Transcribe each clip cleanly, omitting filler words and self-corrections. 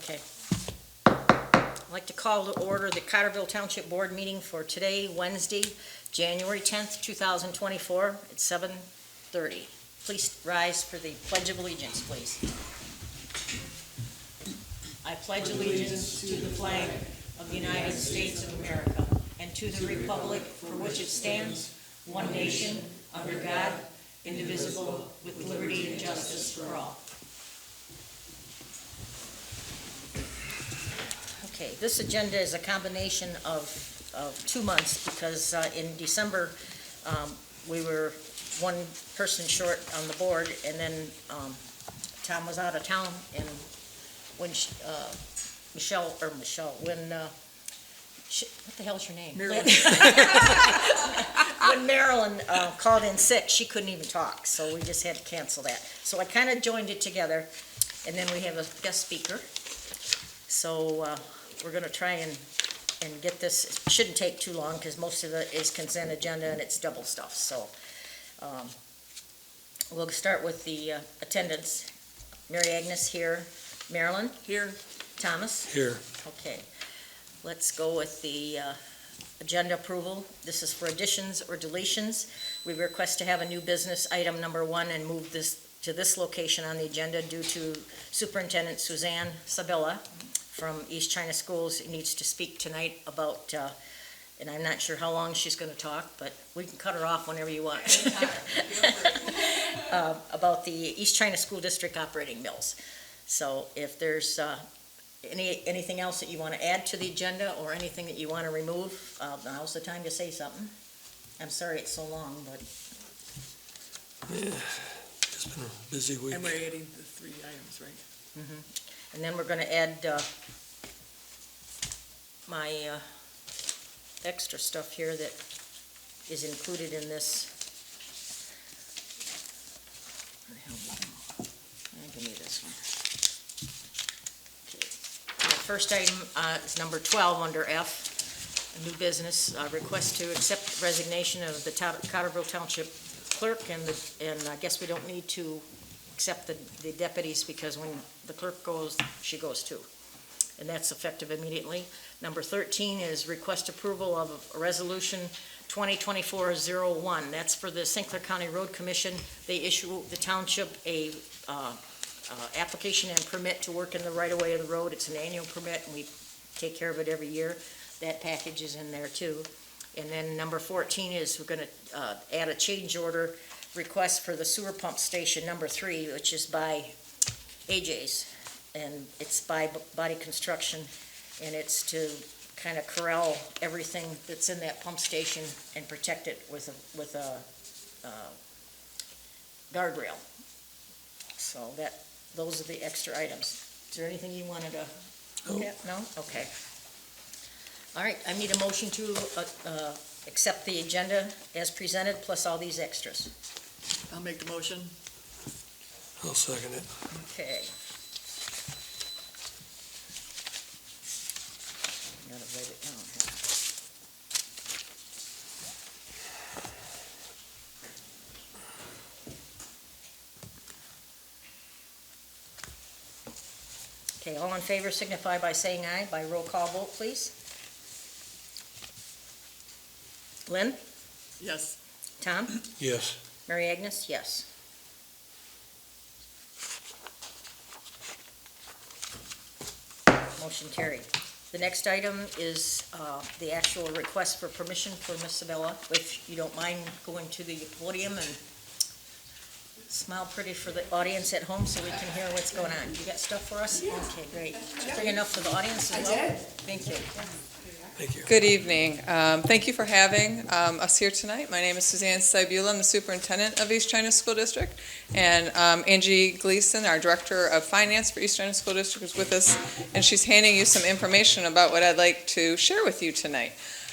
Okay. I'd like to call to order the Cottrellville Township Board Meeting for today, Wednesday, January 10th, 2024, at 7:30. Please rise for the Pledge of Allegiance, please. I pledge allegiance to the flag of the United States of America and to the republic for which it stands, one nation, under God, indivisible, with liberty and justice for all. Okay, this agenda is a combination of 2 months because in December we were one person short on the board, and then Tom was out of town, and when what the hell's your name? Marilyn. When Marilyn called in sick, she couldn't even talk, so we just had to cancel that. So I kind of joined it together, and then we have a guest speaker. So we're going to try and get this. It shouldn't take too long because most of it is consent agenda and it's double stuff. So we'll start with the attendance. Mary Agnes here. Marilyn? Here. Thomas? Here. Okay. Let's go with the agenda approval. This is for additions or deletions. We request to have a new business item number 1 and move this to this location on the agenda due to Superintendent Suzanne Sabilla from East China Schools. Who needs to speak tonight about, and I'm not sure how long she's going to talk, but we can cut her off whenever you want. About the East China School District operating mills. So if there's anything else that you want to add to the agenda or anything that you want to remove, now's the time to say something. I'm sorry it's so long, but... Yeah, it's been a busy week. And we're adding the 3 items, right? Mm-hmm. And then we're going to add my extra stuff here that is included in this. Give me this one. Okay. The first item is number 12 under F, a new business, request to accept resignation of the Cottrellville Township clerk, and I guess we don't need to accept the deputies because when the clerk goes, she goes too. And that's effective immediately. Number 13 is request approval of a resolution 2024-01. That's for the St. Clair County Road Commission. They issue the township a application and permit to work in the right-of-way of the road. It's an annual permit, and we take care of it every year. That package is in there too. And then number 14 is we're going to add a change order request for the sewer pump station number 3, which is by AJ's, and it's by Body Construction, and it's to kind of corral everything that's in that pump station and protect it with a guardrail. So those are the extra items. Is there anything you wanted to look at? No? Okay. All right, I need a motion to accept the agenda as presented, plus all these extras. I'll make the motion. I'll second it. Okay. Gotta write it down here. Okay, all in favor signify by saying aye. By roll call vote, please. Lynn? Yes. Tom? Yes. Mary Agnes? Yes. Motion carried. The next item is the actual request for permission for Ms. Sabella. If you don't mind going to the podium and smile pretty for the audience at home so we can hear what's going on. You got stuff for us? Okay, great. Bring enough for the audience as well? Thank you. Thank you. Good evening. Thank you for having us here tonight. My name is Suzanne Sabula. I'm the superintendent of East China School District. And Angie Gleason, our director of finance for East China School District, is with us. And she's handing you some information about what I'd like to share with you tonight.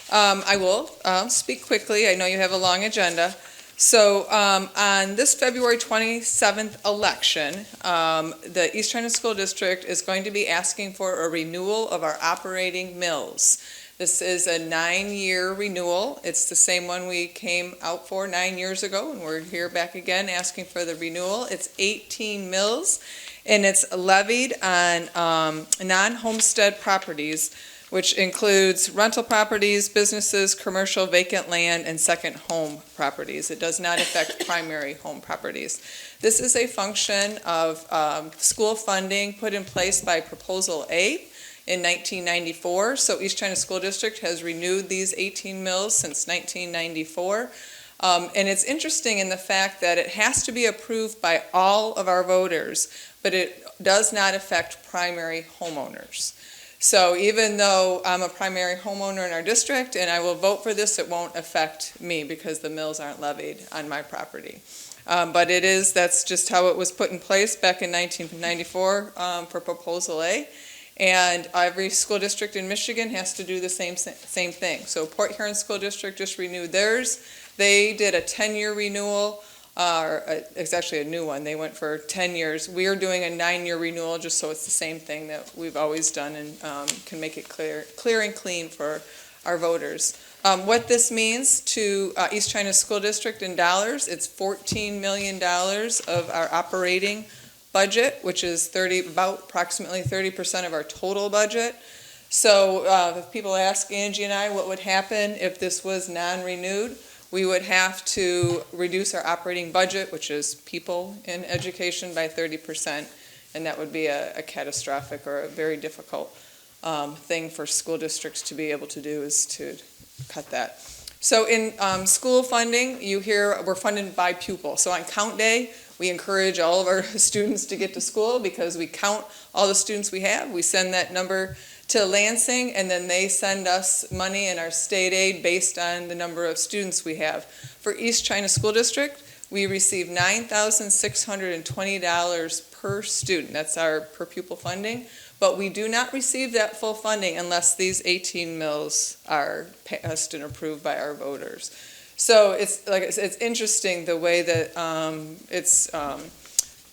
I will speak quickly. I know you have a long agenda. So on this February 27th election, the East China School District is going to be asking for a renewal of our operating mills. This is a 9-year renewal. It's the same one we came out for 9 years ago, and we're here back again asking for the renewal. It's 18 mills, and it's levied on non-homestead properties, which includes rental properties, businesses, commercial vacant land, and second home properties. It does not affect primary home properties. This is a function of school funding put in place by Proposal A in 1994. So East China School District has renewed these 18 mills since 1994. And it's interesting in the fact that it has to be approved by all of our voters, but it does not affect primary homeowners. So even though I'm a primary homeowner in our district and I will vote for this, it won't affect me because the mills aren't levied on my property. But that's just how it was put in place back in 1994 for Proposal A. And every school district in Michigan has to do the same thing. So Port Huron School District just renewed theirs. They did a 10-year renewal. It's actually a new one. They went for 10 years. We are doing a 9-year renewal just so it's the same thing that we've always done and can make it clear and clean for our voters. What this means to East China School District in dollars, it's $14 million of our operating budget, which is approximately 30% of our total budget. So if people ask Angie and I what would happen if this was non-renewed, we would have to reduce our operating budget, which is people in education, by 30%, and that would be a catastrophic or a very difficult thing for school districts to be able to do, is to cut that. So in school funding, you hear we're funded by pupil. So on count day, we encourage all of our students to get to school because we count all the students we have. We send that number to Lansing, and then they send us money in our state aid based on the number of students we have. For East China School District, we receive $9,620 per student. That's our per pupil funding, but we do not receive that full funding unless these 18 mills are passed and approved by our voters. So it's interesting the way that it's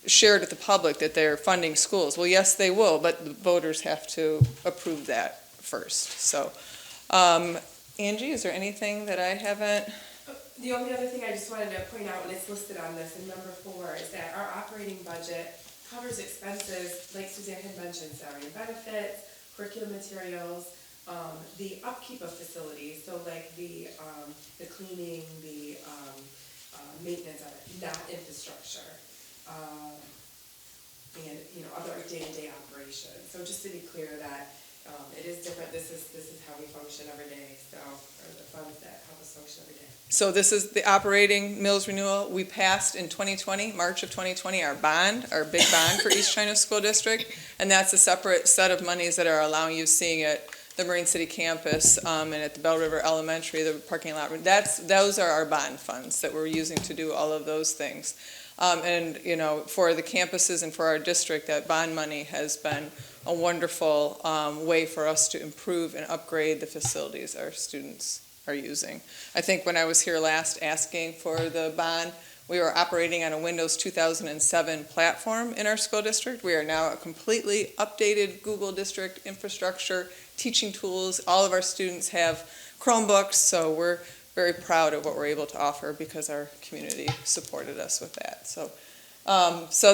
shared with the public that they're funding schools. Well, yes, they will, but the voters have to approve that first. So, Angie, is there anything that I haven't? The only other thing I just wanted to point out, and it's listed on this in number 4, is that our operating budget covers expenses, like Suzanne had mentioned, salary and benefits, curriculum materials, the upkeep of facilities, so like the cleaning, the maintenance of it, not infrastructure. And other day-to-day operations. So just to be clear that it is different. This is how we function every day. So, or the funds that help us function every day. So this is the operating mills renewal. We passed in 2020, March of 2020, our big bond for East China School District, and that's a separate set of monies that are allowing you seeing it. The Marine City campus and at the Bell River Elementary, the parking lot. Those are our bond funds that we're using to do all of those things. And for the campuses and for our district, that bond money has been a wonderful way for us to improve and upgrade the facilities our students are using. I think when I was here last asking for the bond, we were operating on a Windows 2007 platform in our school district. We are now a completely updated Google district infrastructure, teaching tools. All of our students have Chromebooks, so we're very proud of what we're able to offer because our community supported us with that. So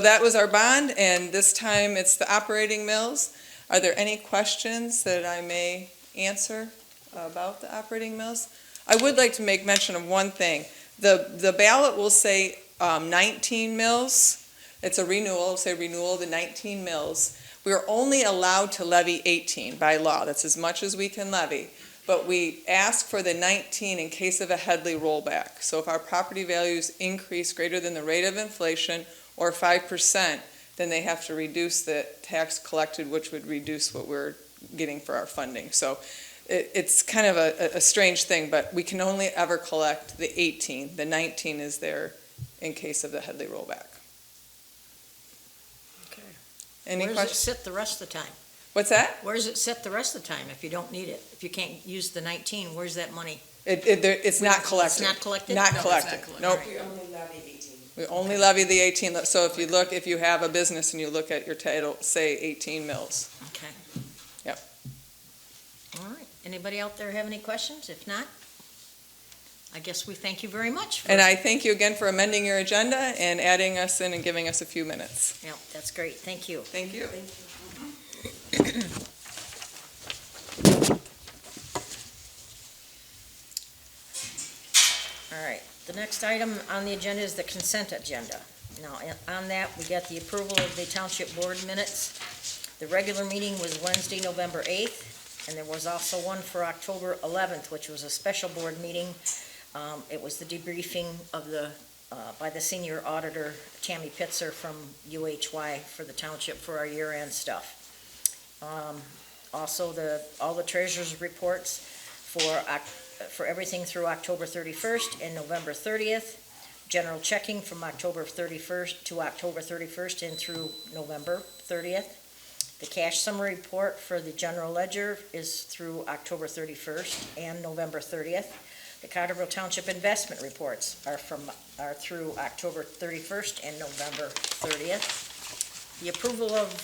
that was our bond, and this time it's the operating mills. Are there any questions that I may answer about the operating mills? I would like to make mention of one thing. The ballot will say 19 mills. It's a renewal. It'll say renewal of the 19 mills. We are only allowed to levy 18 by law. That's as much as we can levy. But we ask for the 19 in case of a Headley rollback. So if our property values increase greater than the rate of inflation or 5%, then they have to reduce the tax collected, which would reduce what we're getting for our funding. So it's kind of a strange thing, but we can only ever collect the 18. The 19 is there in case of the Headley rollback. Okay. Any Where does it questions? sit the rest of the time? What's that? Where does it sit the rest of the time if you don't need it? If you can't use the 19, where's that money? It's not collected. It's not collected? Not No, it's collected. not collected. Nope. We only levy 18. We only levy the 18. So if you have a business and you look at your title, say 18 mills. Okay. Yep. All right. Anybody out there have any questions? If not, I guess we thank you very much. And I thank you again for amending your agenda and adding us in and giving us a few minutes. Yeah, that's great. Thank you. Thank you. All right, the next item on the agenda is the consent agenda. Now, on that, we got the approval of the township board minutes. The regular meeting was Wednesday, November 8th, and there was also one for October 11th, which was a special board meeting. It was the debriefing of by the senior auditor, Tammy Pitzer from UHY for the township for our year-end stuff. Also, all the treasurer's reports for everything through October 31st and November 30th. General checking from October 31st to October 31st and through November 30th. The cash summary report for the general ledger is through October 31st and November 30th. The Cottrellville Township investment reports are through October 31st and November 30th. The approval of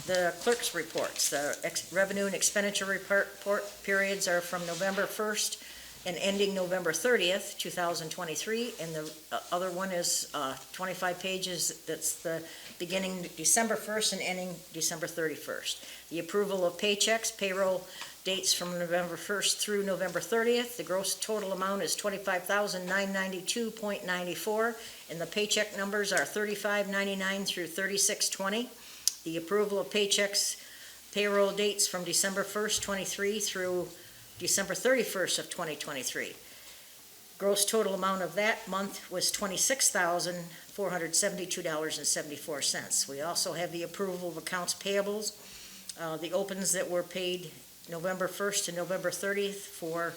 the clerk's reports, the revenue and expenditure report periods are from November 1st and ending November 30th, 2023, and the other one is 25 pages, that's the beginning December 1st and ending December 31st. The approval of paychecks, payroll dates from November 1st through November 30th. The gross total amount is $25,992.94, and the paycheck numbers are $35.99 through $36.20. The approval of paychecks, payroll dates from December 1st, 23 through December 31st of 2023. Gross total amount of that month was $26,472.74. We also have the approval of accounts payables. The opens that were paid November 1st to November 30th for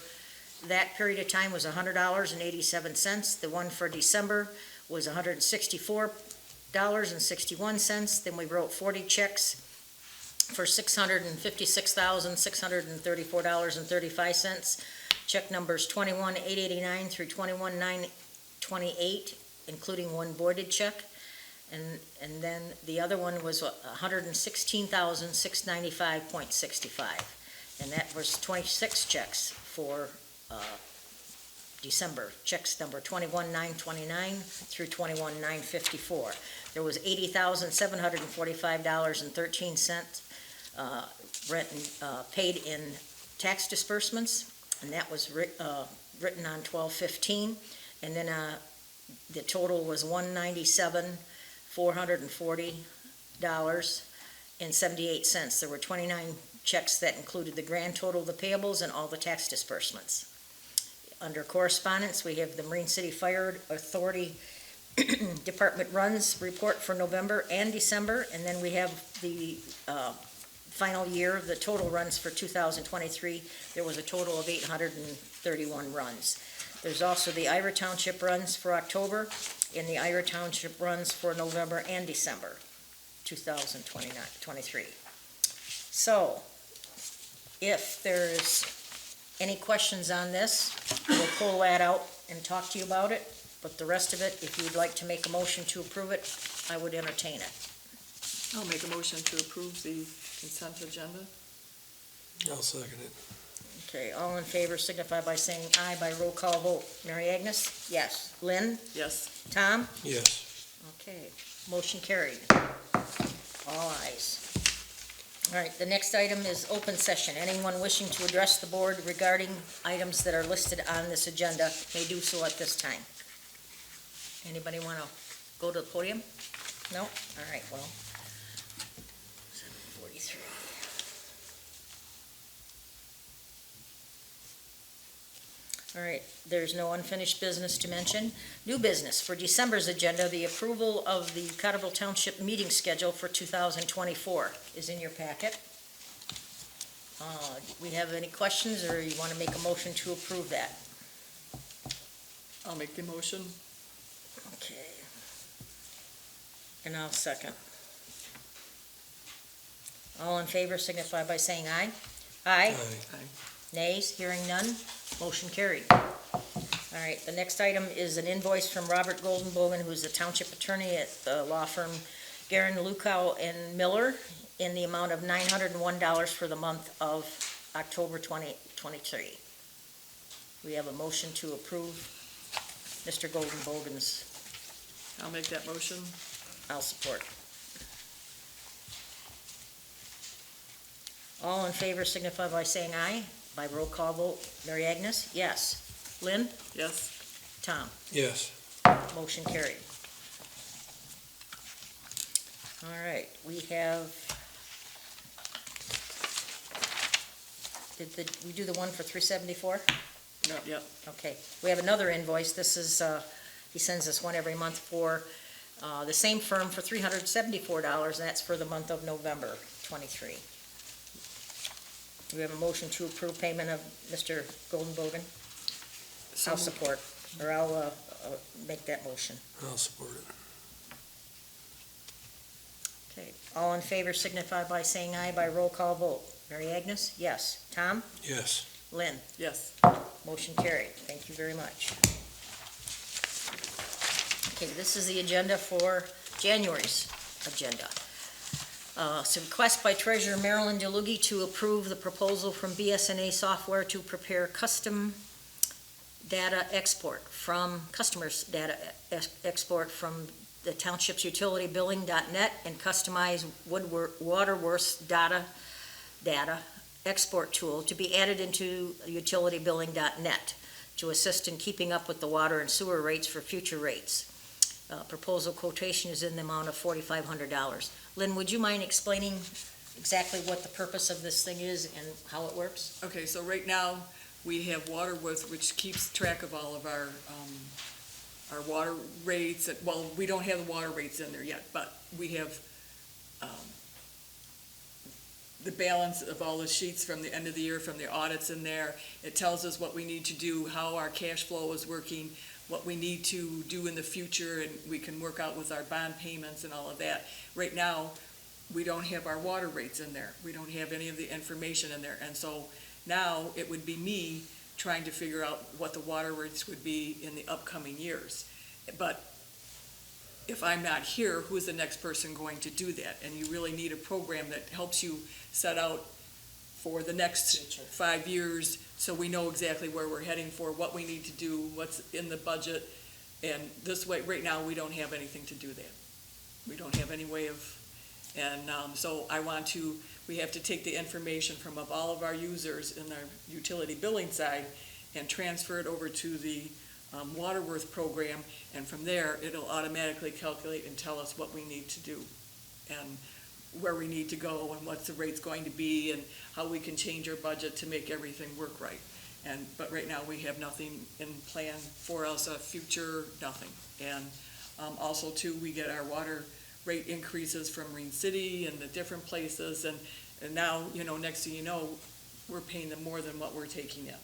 that period of time was $100.87. The one for December was $164.61. Then we wrote 40 checks for $656,634.35. Check numbers 21,889 through 21,928, including one voided check. And then the other one was $116,695.65. And that was 26 checks for December. Checks number 21,929 through 21,954. There was $80,745.13 paid in tax disbursements, and that was written on 12/15. And then the total was $197,440.78. There were 29 checks that included the grand total of the payables and all the tax disbursements. Under correspondence, we have the Marine City Fire Authority Department runs report for November and December, and then we have the final year, the total runs for 2023. There was a total of 831 runs. There's also the Ira Township runs for October and the Ira Township runs for November and December 2023. So, if there's any questions on this, we'll pull that out and talk to you about it. But the rest of it, if you'd like to make a motion to approve it, I would entertain it. I'll make a motion to approve the consent agenda. I'll second it. Okay, all in favor signify by saying aye by roll call vote. Mary Agnes? Yes. Lynn? Yes. Tom? Yes. Okay, motion carried. All ayes. All right, the next item is open session. Anyone wishing to address the board regarding items that are listed on this agenda may do so at this time. Anybody want to go to the podium? No? All right, well. 7:43. All right, there's no unfinished business to mention. New business for December's agenda, the approval of the Cottrellville Township meeting schedule for 2024 is in your packet. We have any questions, or you want to make a motion to approve that? I'll make the motion. Okay. And I'll second. All in favor signify by saying aye. Aye. Aye. Nays, hearing none, motion carried. All right, the next item is an invoice from Robert Goldenbogen, who's the township attorney at the law firm Guerin, Lukow and Miller, in the amount of $901 for the month of October 2023. We have a motion to approve Mr. Goldenbogen's. I'll make that motion. I'll support. All in favor signify by saying aye. By roll call vote, Mary Agnes, yes. Lynn? Yes. Tom? Yes. Motion carried. All right, we have, did we do the one for 374? No, yep. Okay, we have another invoice. This is, he sends us one every month for the same firm for $374, and that's for the month of November 23. Do we have a motion to approve payment of Mr. Goldenbogen? So I'll moved. support, or I'll make that motion. I'll support it. Okay, all in favor signify by saying aye by roll call vote. Mary Agnes, yes. Tom? Yes. Lynn? Yes. Motion carried. Thank you very much. Okay, this is the agenda for January's agenda. It's a request by Treasurer Marilyn DeLugie to approve the proposal from BSNA Software to prepare custom data export from customers' data export from the township's utility billing.net and customized Waterworth's data export tool to be added into utilitybilling.net to assist in keeping up with the water and sewer rates for future rates. Proposal quotation is in the amount of $4,500. Lynn, would you mind explaining exactly what the purpose of this thing is and how it works? Okay, so right now, we have Waterworth, which keeps track of all of our water rates. Well, we don't have the water rates in there yet, but we have the balance of all the sheets from the end of the year, from the audits in there. It tells us what we need to do, how our cash flow is working, what we need to do in the future, and we can work out with our bond payments and all of that. Right now, we don't have our water rates in there. We don't have any of the information in there. And so now it would be me trying to figure out what the water rates would be in the upcoming years. But if I'm not here, who's the next person going to do that? And you really need a program that helps you set out for the next Future. 5 years, so we know exactly where we're heading for, what we need to do, what's in the budget. And this way, right now, we don't have anything to do that. We don't have any way of, and so we have to take the information from all of our users in our utility billing side and transfer it over to the Waterworth program, and from there, it'll automatically calculate and tell us what we need to do and where we need to go and what's the rate's going to be and how we can change our budget to make everything work right. But right now, we have nothing in plan for us, a future, nothing. And also too, we get our water rate increases from Marine City and the different places, and now, next thing you know, we're paying them more than what we're taking in.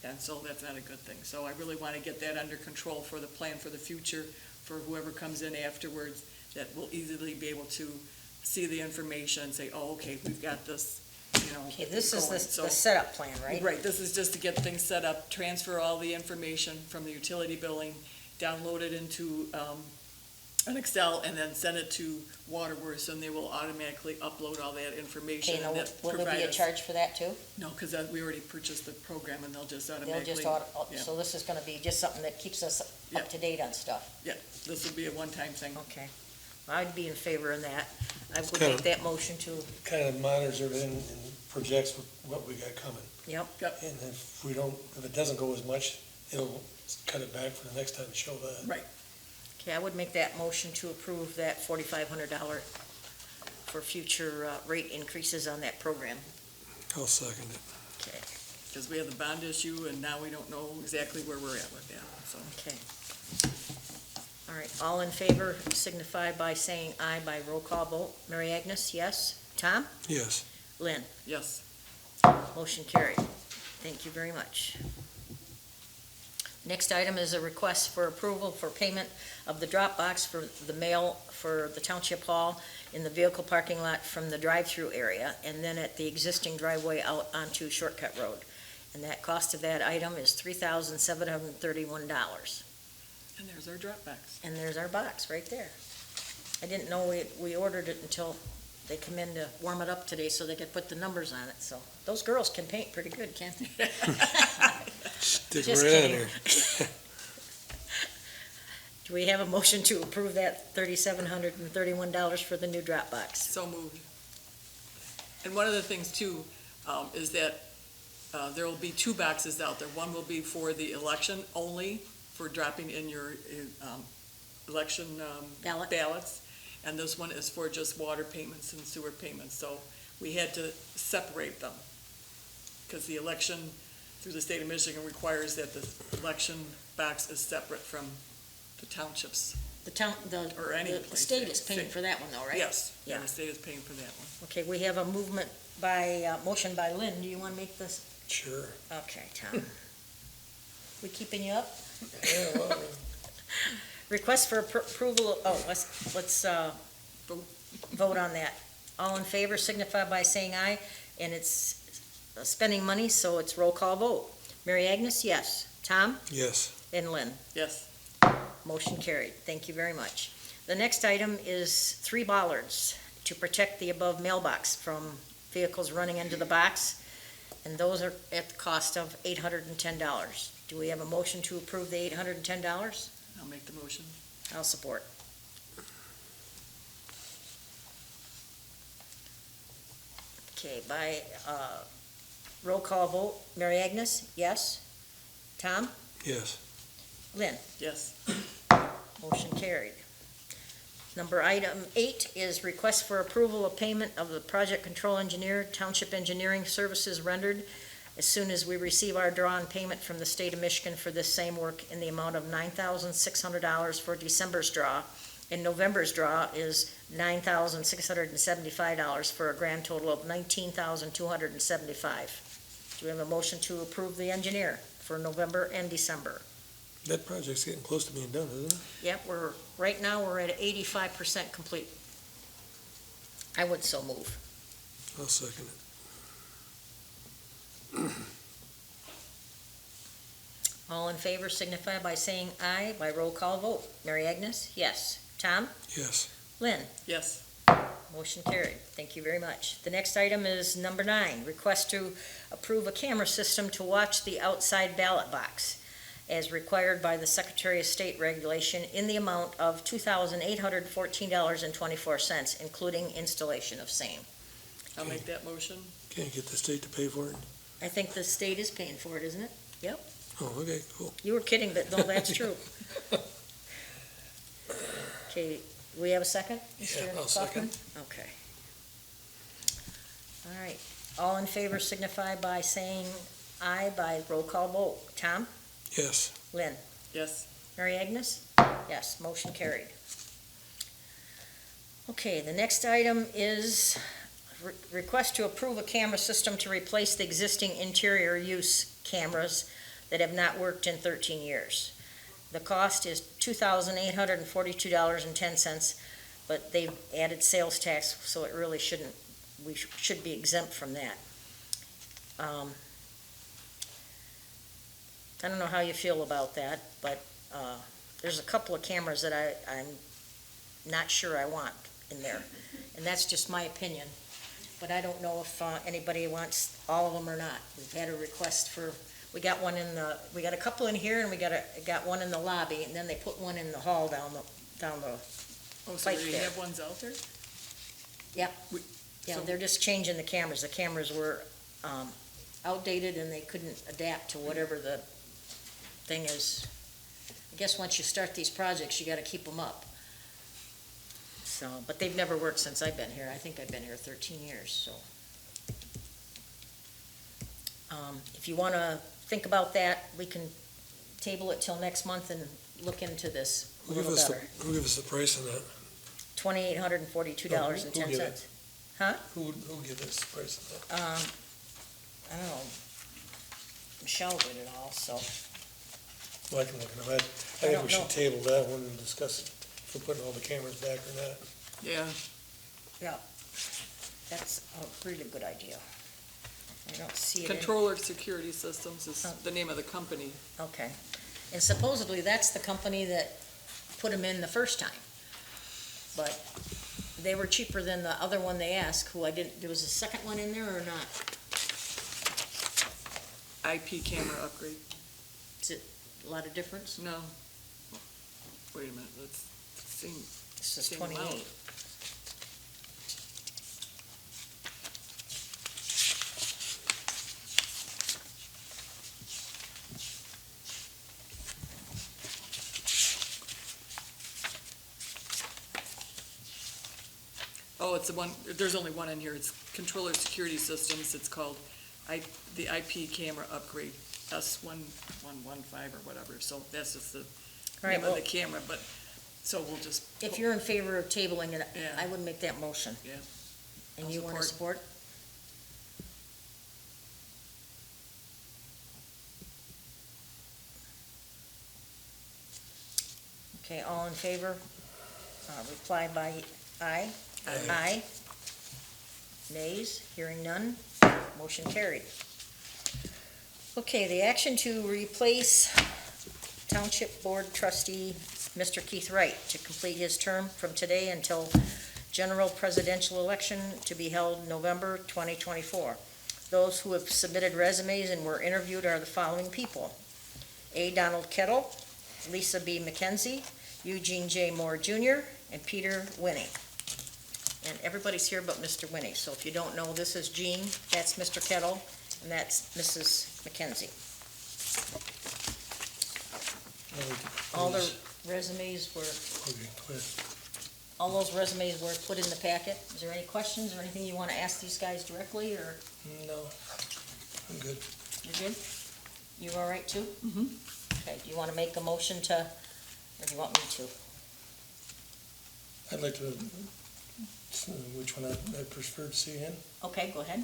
And so that's not a good thing. So I really want to get that under control for the plan for the future, for whoever comes in afterwards, that will easily be able to see the information and say, oh, okay, we've got this, Okay, this is going. the setup plan, right? Right, this is just to get things set up, transfer all the information from the utility billing, download it into an Excel, and then send it to Waterworth, and they will automatically upload all that information. Okay, and now, that will there be provide a us- charge for that too? No, because we already purchased the program, and they'll just They'll automatically. just, yeah. so this is gonna be just something that keeps us Yeah. up to date on stuff? Yeah, this will be a one-time thing. Okay. I'd be in favor of that. I would kind make of- that motion to, Kind of monitors everything and projects what we got coming. yep, And if it doesn't go as much, it'll cut it back for the next time to show that. Right. okay, I would make that motion to approve that $4,500 for future rate increases on that program. I'll second it. Okay, Because we have the bond issue, and now we don't know exactly where we're at with that, so. okay. All right, all in favor signify by saying aye by roll call vote. Mary Agnes, yes. Tom? Yes. Lynn? Yes. Motion carried. Thank you very much. Next item is a request for approval for payment of the drop box for the mail for the Township Hall in the vehicle parking lot from the drive-through area, and then at the existing driveway out onto Shortcut Road. And that cost of that item is $3,731. And there's our drop box. And there's our box right there. I didn't know we ordered it until they come in to warm it up today so they could put the numbers on it, so. Those girls can paint pretty good, can't they? Stick Just right in kidding. here. Do we have a motion to approve that $3,731 for the new drop box? So moved. And one of the things too, is that, there will be two boxes out there. One will be for the election only, for dropping in your, election, Ballot. ballots. And this one is for just water payments and sewer payments. So we had to separate them. Because the election through the state of Michigan requires that the election box is separate from the townships. The town, Or any the place, state is paying state. for that one though, right? Yes, Yeah. the state is paying for that one. Okay, we have a movement by, motion by Lynn. Do you want to make this? Sure. Okay, Tom. We keeping you up? Yeah, well, Request for approval, let's vote on that. All in favor signify by saying aye, and it's spending money, so it's roll call vote. Mary Agnes, yes. Tom? yes. And Lynn? Yes, Motion carried. Thank you very much. The next item is 3 bollards to protect the above mailbox from vehicles running into the box, and those are at the cost of $810. Do we have a motion to approve the $810? I'll make the motion. I'll support. Okay, by roll call vote, Mary Agnes, yes. Tom? Yes. Lynn? Yes, Motion carried. Item 8 is request for approval of payment of the project control engineer, township engineering services rendered as soon as we receive our drawn payment from the state of Michigan for this same work in the amount of $9,600 for December's draw. And November's draw is $9,675 for a grand total of $19,275. Do we have a motion to approve the engineer for November and December? That project's getting close to being done, isn't it? Yep, right now, we're at 85% complete. I would so move. I'll second it. All in favor signify by saying aye by roll call vote. Mary Agnes, yes. Tom? Yes. Lynn? yes, Motion carried. Thank you very much. The next item is number 9, request to approve a camera system to watch the outside ballot box as required by the Secretary of State regulation in the amount of $2,814.24, including installation of same. I'll make that motion. Can't get the state to pay for it? I think the state is paying for it, isn't it? Oh, okay, cool. You were kidding, but no, that's true. Okay, we have a second? Mr. I'll second. Kaufman? Okay. All right, all in favor signify by saying aye by roll call vote. Tom? Yes. Lynn? Yes, Mary Agnes? Yes, motion carried. Okay, the next item is request to approve a camera system to replace the existing interior use cameras that have not worked in 13 years. The cost is $2,842.10, but they've added sales tax, so it really shouldn't, we should be exempt from that. I don't know how you feel about that, but there's a couple of cameras that I'm not sure I want in there, and that's just my opinion. But I don't know if anybody wants all of them or not. We've had a request for, we got a couple in here, and we got one in the lobby, and then they put one in the hall down the, oh, so Right do you there. have ones out there? yeah, So- they're just changing the cameras. The cameras were outdated, and they couldn't adapt to whatever the thing is. I guess once you start these projects, you gotta keep them up. So, but they've never worked since I've been here. I think I've been here 13 years, so. If you wanna think about that, we can table it till next month and look into this a Who give little us better. who give us the price on that? $2,842.10. Who give us the price on that? I don't know. Michelle did it all, so. Well, I can look at them. I think don't we should know. table that one and discuss if we're putting all the cameras back or not. Yeah, That's a really good idea. I don't see it in. Controller Security Systems is Oh. the name of the company. Okay. And supposedly that's the company that put them in the first time. But they were cheaper than the other one they asked, who I didn't, there was a second one in there or not? IP camera upgrade. Is it a lot of difference? No. Wait a minute, let's see. This is Same amount. 28. Oh, it's the one, there's only one in here. It's Controller Security Systems. It's called the IP camera upgrade, S1115 or whatever. So that's just the All right, name of well, the camera, but, so we'll just. if you're in favor of tabling it, Yeah. I would make that motion. Yeah. And I'll you want to support? Okay, all in favor? Reply by aye. Aye. Aye. Nays? Hearing none? Motion carried. Okay, the action to replace Township Board Trustee Mr. Keith Wright to complete his term from today until general presidential election to be held November 2024. Those who have submitted resumes and were interviewed are the following people: A. Donald Kettle, Lisa B. McKenzie, Eugene J. Moore Jr., and Peter Winnie. And everybody's here but Mr. Winnie, so if you don't know, this is Gene, that's Mr. Kettle, and that's Mrs. McKenzie. All the resumes were, Okay, clear. all those resumes were put in the packet. Is there any questions or anything you want to ask these guys directly, or No, I'm good. you're good? You all right too? Mhm. Okay, do you want to make a motion to, or do you want me to? I'd like to, which one I prefer to see in? Okay, go ahead.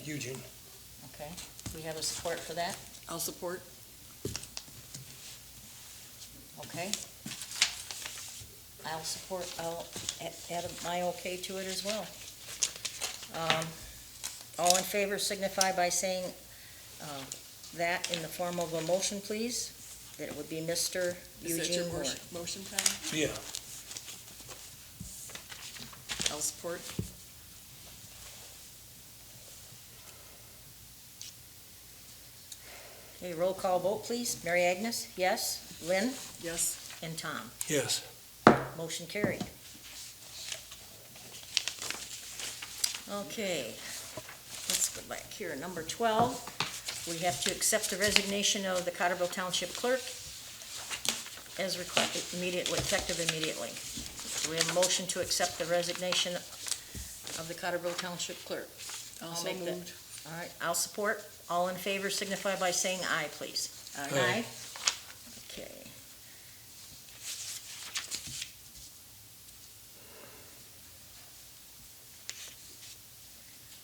Eugene. Okay, we have a support for that? I'll support. Okay. I'll support, I'll add my okay to it as well. All in favor signify by saying that in the form of a motion, please. That it would be Mr. Is that your Eugene Moore. motion, Tom? Yeah, I'll support. Okay, roll call vote, please. Mary Agnes, yes. Lynn Yes. and Tom. yes. Motion carried. Okay, let's go back here. Number 12, we have to accept the resignation of the Cottrellville Township Clerk as requested immediately, effective immediately. We have a motion to accept the resignation of the Cottrellville Township Clerk. Also make that. moved. All right, I'll support. All in favor signify by saying aye, please. Aye. Okay.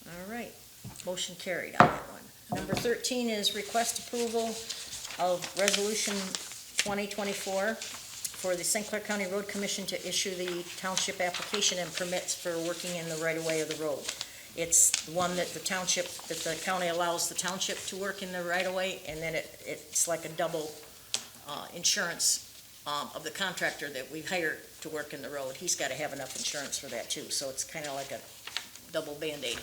All right, motion carried on that one. Number 13 is request approval of Resolution 2024 for the St. Clair County Road Commission to issue the township application and permits for working in the right-of-way of the road. It's the one that the township, that the county allows the township to work in the right-of-way, and then it's like a double insurance of the contractor that we hired to work in the road. He's got to have enough insurance for that too, so it's kind of like a double Band-Aid.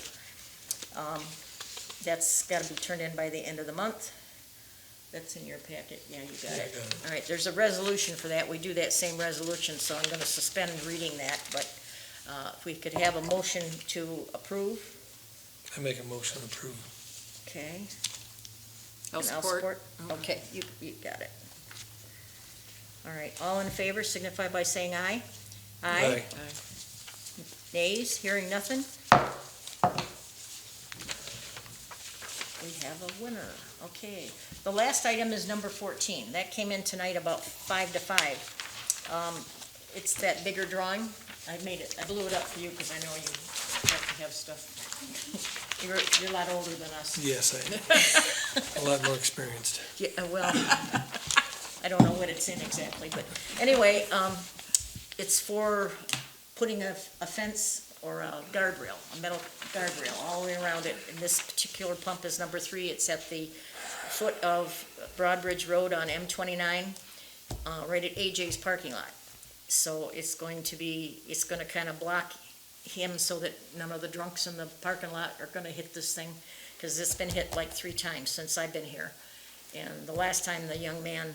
That's got to be turned in by the end of the month. That's in your packet, yeah, you got Yeah, I it. got it. All right, there's a resolution for that, we do that same resolution, so I'm going to suspend reading that, but if we could have a motion to approve, I make a motion to approve. okay? I'll And support. Okay, you got it. All right, all in favor signify by saying aye. Aye. Nays, hearing nothing? We have a winner, okay. The last item is number 14. That came in tonight about 5 to 5. It's that bigger drawing. I blew it up for you because I know you have to have stuff. You're a lot older than us. Yes, I am. A lot more experienced. Yeah, well, I don't know what it's in exactly, but anyway, it's for putting a fence or a guardrail, a metal guardrail all the way around it. And this particular pump is number 3. It's at the foot of Broadbridge Road on M29, right at AJ's parking lot. So it's going to kind of block him so that none of the drunks in the parking lot are gonna hit this thing, because it's been hit like 3 times since I've been here. And the last time the young man,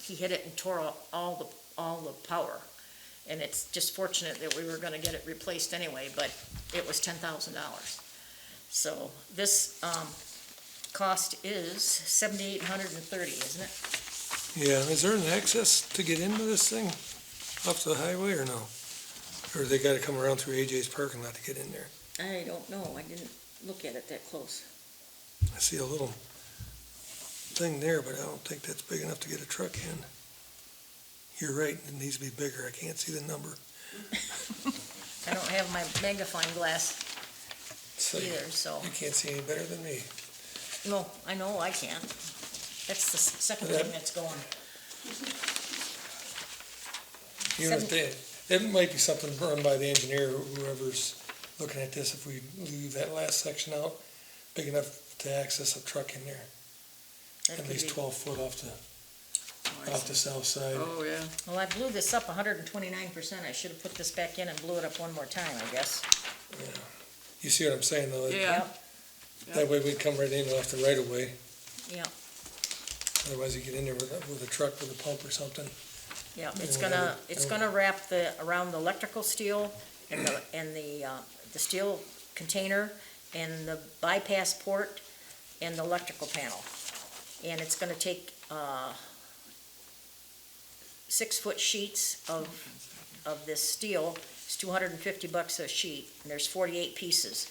he hit it and tore all the power. And it's just fortunate that we were gonna get it replaced anyway, but it was $10,000. So this, cost is $7,830, isn't it? Yeah, is there an access to get into this thing off the highway or no? Or they gotta come around through AJ's parking lot to get in there? I don't know, I didn't look at it that close. I see a little thing there, but I don't think that's big enough to get a truck in. You're right, it needs to be bigger, I can't see the number. I don't have my magnifying glass So either, so, you can't see any better than me. no, I know I can't. That's the second thing that's going. You know, it might be something run by the engineer, or whoever's looking at this, if we leave that last section out, big enough to access a truck in there. That At could least be- 12 foot off I the see. south side. Oh, yeah. Well, I blew this up 129%. I should have put this back in and blew it up one more time, I guess. Yeah. You see what I'm saying, though? Yeah. That way we'd come right in off the right of way. Yeah. Otherwise you get in there with a truck with a pump or something. Yeah, Yeah, it's whatever. gonna wrap around the electrical steel and the steel container and the bypass port and the electrical panel. And it's gonna take, 6-foot sheets of this steel. It's $250 a sheet, and there's 48 pieces.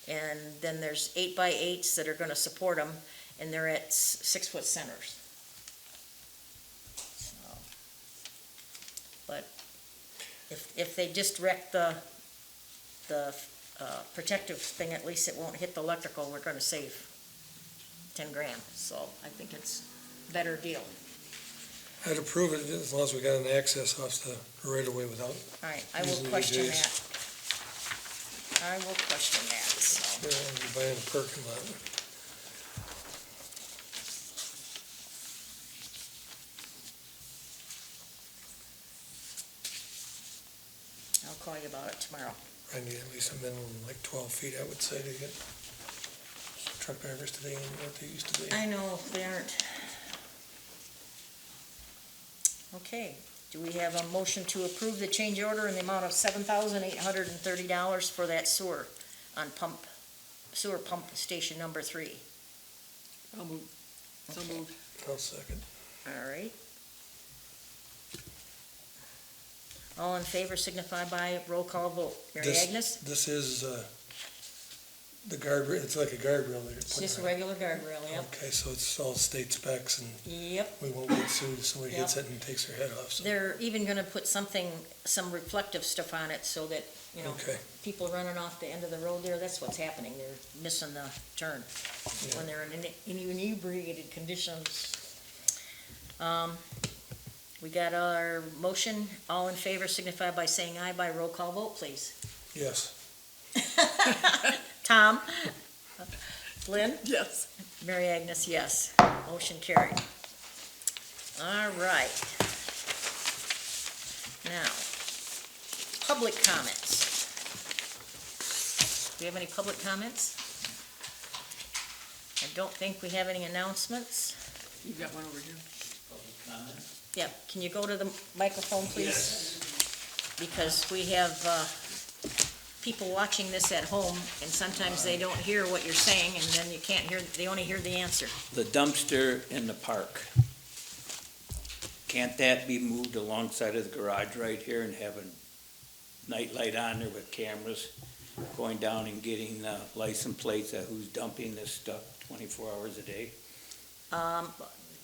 And then there's 8x8s that are gonna support them, and they're at 6-foot centers. So, but if they just wreck the protective thing, at least it won't hit the electrical. We're gonna save 10 grand, so I think it's a better deal. I'd approve it as long as we got an access off the right of way without, All right, I will Using the question AJs. that. I will question that, so. buying a parking lot. I'll call you about it tomorrow. I need at least a minimum like 12 feet, I would say, to get truck drivers today and what they used to be. I know, they aren't. Okay, do we have a motion to approve the change order in the amount of $7,830 for that sewer pump station number 3? I'll move. So Okay. moved. I'll second. All right. All in favor signify by roll call vote. Mary This- Agnes? This is, the guardrail, it's like a guardrail that you're It's putting just a around. regular guardrail, yep. Okay, so it's all state specs and Yep. we won't get sued if somebody hits it and takes their head off, so. They're even gonna put some reflective stuff on it so that, you know, Okay, people running off the end of the road there, that's what's happening. They're missing the turn when they're in inebriated conditions. We got our motion. All in favor signify by saying aye by roll call vote, please. yes. Tom? Lynn? Yes. Mary Agnes, yes. Motion carried. All right. Now, public comments. Do we have any public comments? I don't think we have any announcements. You've got one over here. Yeah, can you go to the microphone, please? Because we have people watching this at home, and sometimes they don't hear what you're saying, and then you can't hear, they only hear the answer. The dumpster in the park, can't that be moved alongside of the garage right here and have a night light on there with cameras going down and getting license plates of who's dumping this stuff 24 hours a day?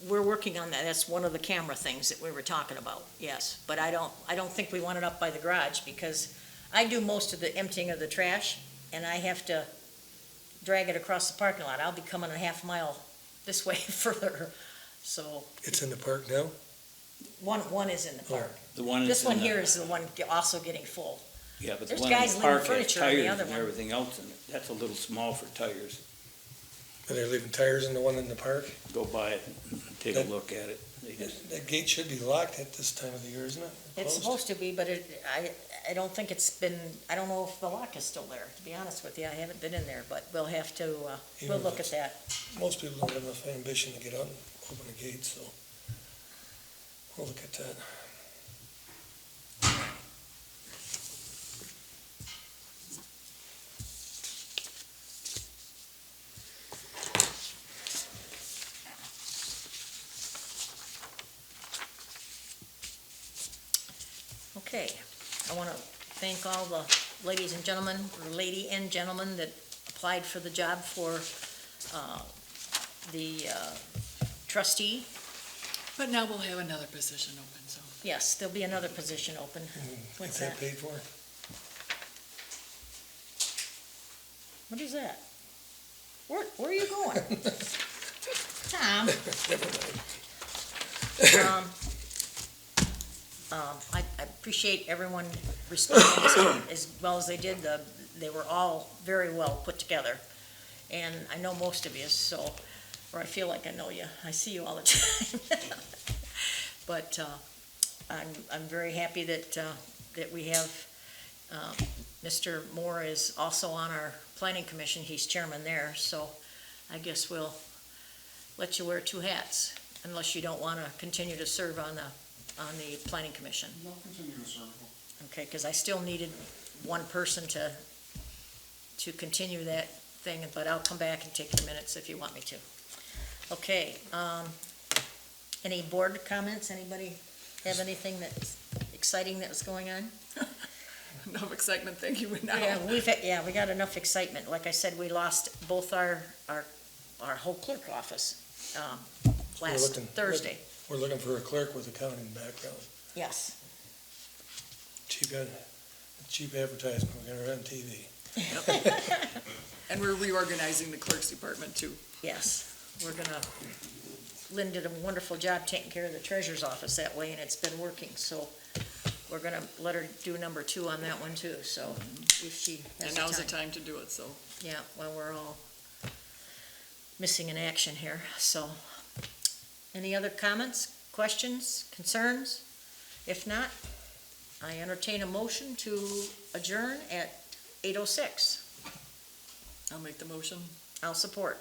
We're working on that. That's one of the camera things that we were talking about, yes. But I don't think we want it up by the garage, because I do most of the emptying of the trash, and I have to drag it across the parking lot. I'll be coming a half mile this way further, so It's in the park now? one is in the park. The one This that's in one the- here is the one also getting full. Yeah, but the there's one in guys the leaving park has furniture on the tires other and one. everything else in it. That's a little small for tires. Are they leaving tires in the one in the park? Go by it and take a look at it. They just, That gate should be locked at this time of the year, isn't it? It's Closed? supposed to be, but I don't think it's been, I don't know if the lock is still there, to be honest with you. I haven't been in there, but we'll have to, we'll look at that. Most people don't have enough ambition to get out and open the gate, so we'll look at that. Okay, I want to thank all the ladies and gentlemen, or lady and gentleman that applied for the job for the trustee. But now we'll have another position open, so. Yes, there'll be another position open. Get What's that that? paid for. What is that? Where are you going? Tom? I appreciate everyone responding as well as they did. They were all very well put together. And I know most of you, so, or I feel like I know you. I see you all the time. But I'm very happy that we have, Mr. Moore is also on our planning commission. He's chairman there, so I guess we'll let you wear two hats, unless you don't want to continue to serve on the planning commission. No, continue to serve. Okay, because I still needed one person to continue that thing, but I'll come back and take your minutes if you want me to. Okay, any board comments? Anybody have anything that's exciting that was going on? Enough excitement, thank you, now. We got enough excitement. Like I said, we lost both our whole clerk office, last Thursday. We're looking for a clerk with accounting background. Yes. Cheap advertisement, we're gonna run TV. And we're reorganizing the clerk's department too. Yes, Lynn did a wonderful job taking care of the treasurer's office that way, and it's been working, so we're gonna let her do number 2 on that one too, so if she has And the now's the time. time to do it, so. Yeah, well, we're all missing in action here, so. Any other comments, questions, concerns? If not, I entertain a motion to adjourn at 8:06. I'll make the motion. I'll support.